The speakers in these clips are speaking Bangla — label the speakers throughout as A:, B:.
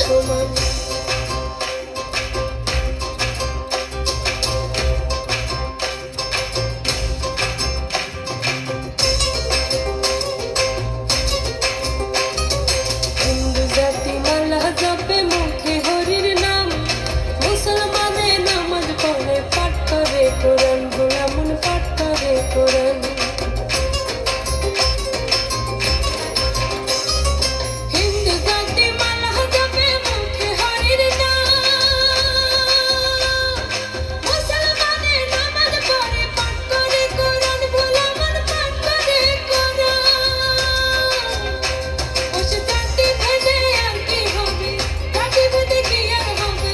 A: সমান। হিন্দু জাতি মালা জপে মুখে হরির নাম, মুসলমানে নামাজ পড়ে পাঠ করে কোরআন, গোলামুন পাঠ করে কোরআন। হিন্দু জাতি মালা জপে মুখে হরির নাম, মুসলমানে নামাজ পড়ে পাঠ করে কোরআন, গোলামুন পাঠ করে কোরআন। বসে জাতি ভেদে আর কি হবে, জাতি ভেদে কি আর হবে,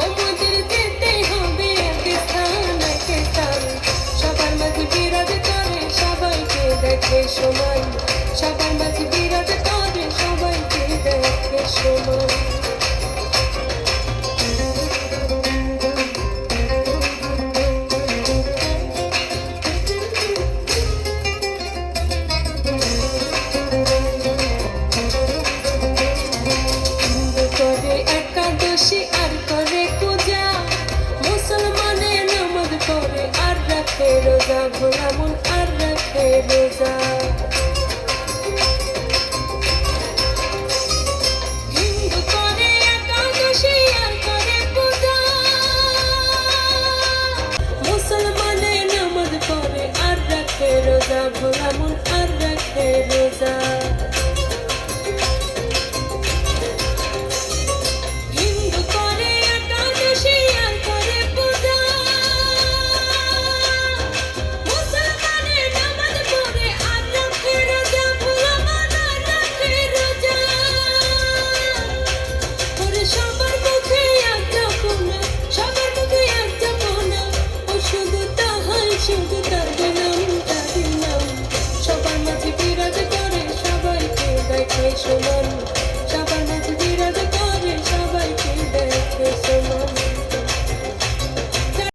A: ও মোদের যেতে হবে এক স্থান এক স্থান। সবার মাঝে বিরাজ করে সবাইকে দেখে সমান, সবার মাঝে বিরাজ করে সবাইকে দেখে সমান। হিন্দু করে একাদশী আর করে পূজা, মুসলমানে নামাজ পড়ে আর রাখে রোজা, গোলামুন আর রাখে রোজা। হিন্দু করে একাদশী আর করে পূজা, মুসলমানে নামাজ পড়ে আর রাখে রোজা, গোলামুন আর রাখে রোজা।